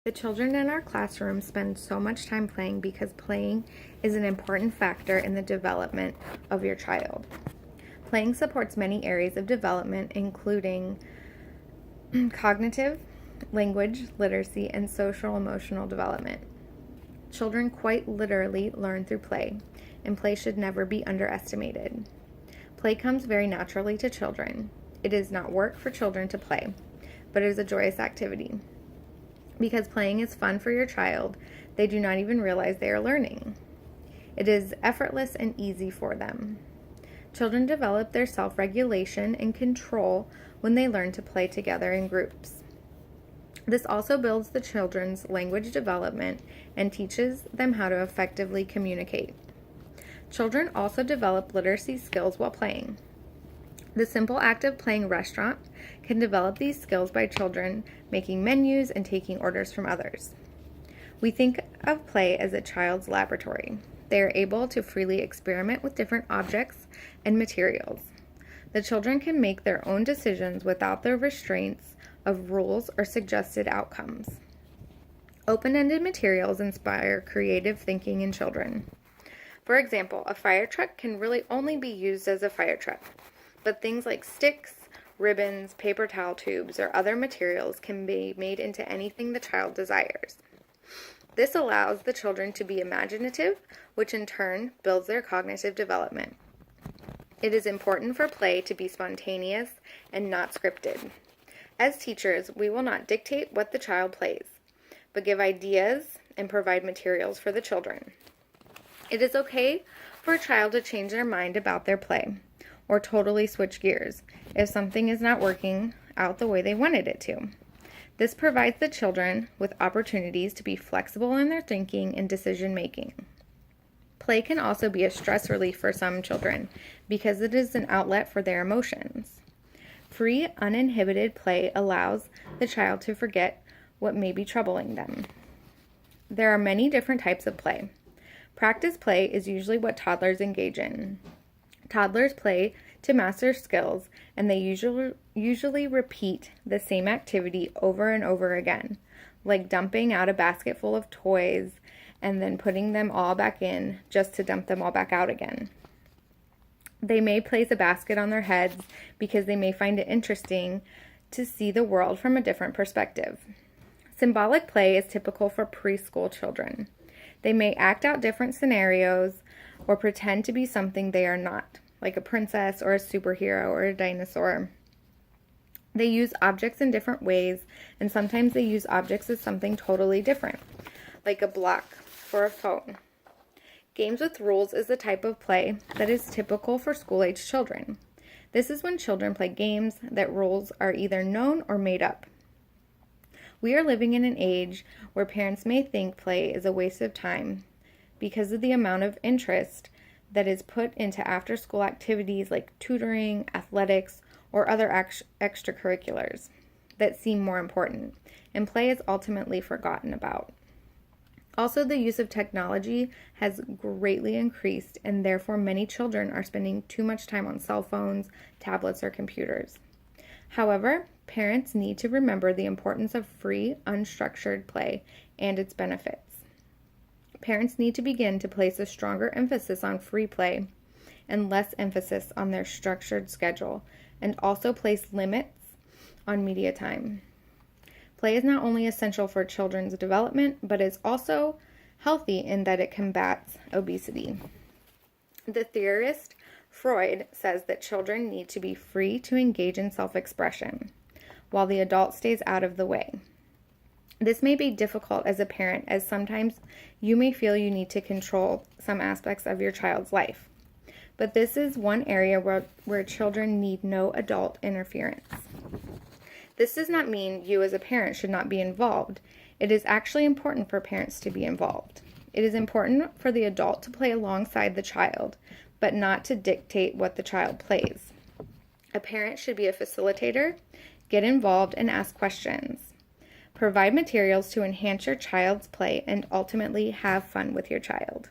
The children in our classroom spend so much time playing because playing is an important factor in the development of your child. Playing supports many areas of development, including cognitive, language, literacy, and social emotional development. Children quite literally learn through play, and play should never be underestimated. Play comes very naturally to children. It is not work for children to play, but it is a joyous activity. Because playing is fun for your child, they do not even realize they are learning. It is effortless and easy for them. Children develop their self-regulation and control when they learn to play together in groups. This also builds the children's language development and teaches them how to effectively communicate. Children also develop literacy skills while playing. The simple act of playing restaurant can develop these skills by children making menus and taking orders from others. We think of play as a child's laboratory. They are able to freely experiment with different objects and materials. The children can make their own decisions without the restraints of rules or suggested outcomes. Open-ended materials inspire creative thinking in children. For example, a fire truck can really only be used as a fire truck, but things like sticks, ribbons, paper towel tubes, or other materials can be made into anything the child desires. This allows the children to be imaginative, which in turn builds their cognitive development. It is important for play to be spontaneous and not scripted. As teachers, we will not dictate what the child plays, but give ideas and provide materials for the children. It is okay for a child to change their mind about their play, or totally switch gears if something is not working out the way they wanted it to. This provides the children with opportunities to be flexible in their thinking and decision making. Play can also be a stress relief for some children because it is an outlet for their emotions. Free, uninhibited play allows the child to forget what may be troubling them. There are many different types of play. Practice play is usually what toddlers engage in. Toddlers play to master skills, and they usually repeat the same activity over and over again, like dumping out a basket full of toys and then putting them all back in just to dump them all back out again. They may place a basket on their heads because they may find it interesting to see the world from a different perspective. Symbolic play is typical for preschool children. They may act out different scenarios or pretend to be something they are not, like a princess or a superhero or a dinosaur. They use objects in different ways, and sometimes they use objects as something totally different, like a block for a phone. Games with rules is the type of play that is typical for school-age children. This is when children play games that rules are either known or made up. We are living in an age where parents may think play is a waste of time because of the amount of interest that is put into after-school activities like tutoring, athletics, or other extracurriculars that seem more important, and play is ultimately forgotten about. Also, the use of technology has greatly increased, and therefore many children are spending too much time on cell phones, tablets, or computers. However, parents need to remember the importance of free, unstructured play and its benefits. Parents need to begin to place a stronger emphasis on free play and less emphasis on their structured schedule, and also place limits on media time. Play is not only essential for children's development, but is also healthy in that it combats obesity. The theorist Freud says that children need to be free to engage in self-expression, while the adult stays out of the way. This may be difficult as a parent, as sometimes you may feel you need to control some aspects of your child's life. But this is one area where children need no adult interference. This does not mean you as a parent should not be involved. It is actually important for parents to be involved. It is important for the adult to play alongside the child, but not to dictate what the child plays. A parent should be a facilitator, get involved, and ask questions. Provide materials to enhance your child's play and ultimately have fun with your child.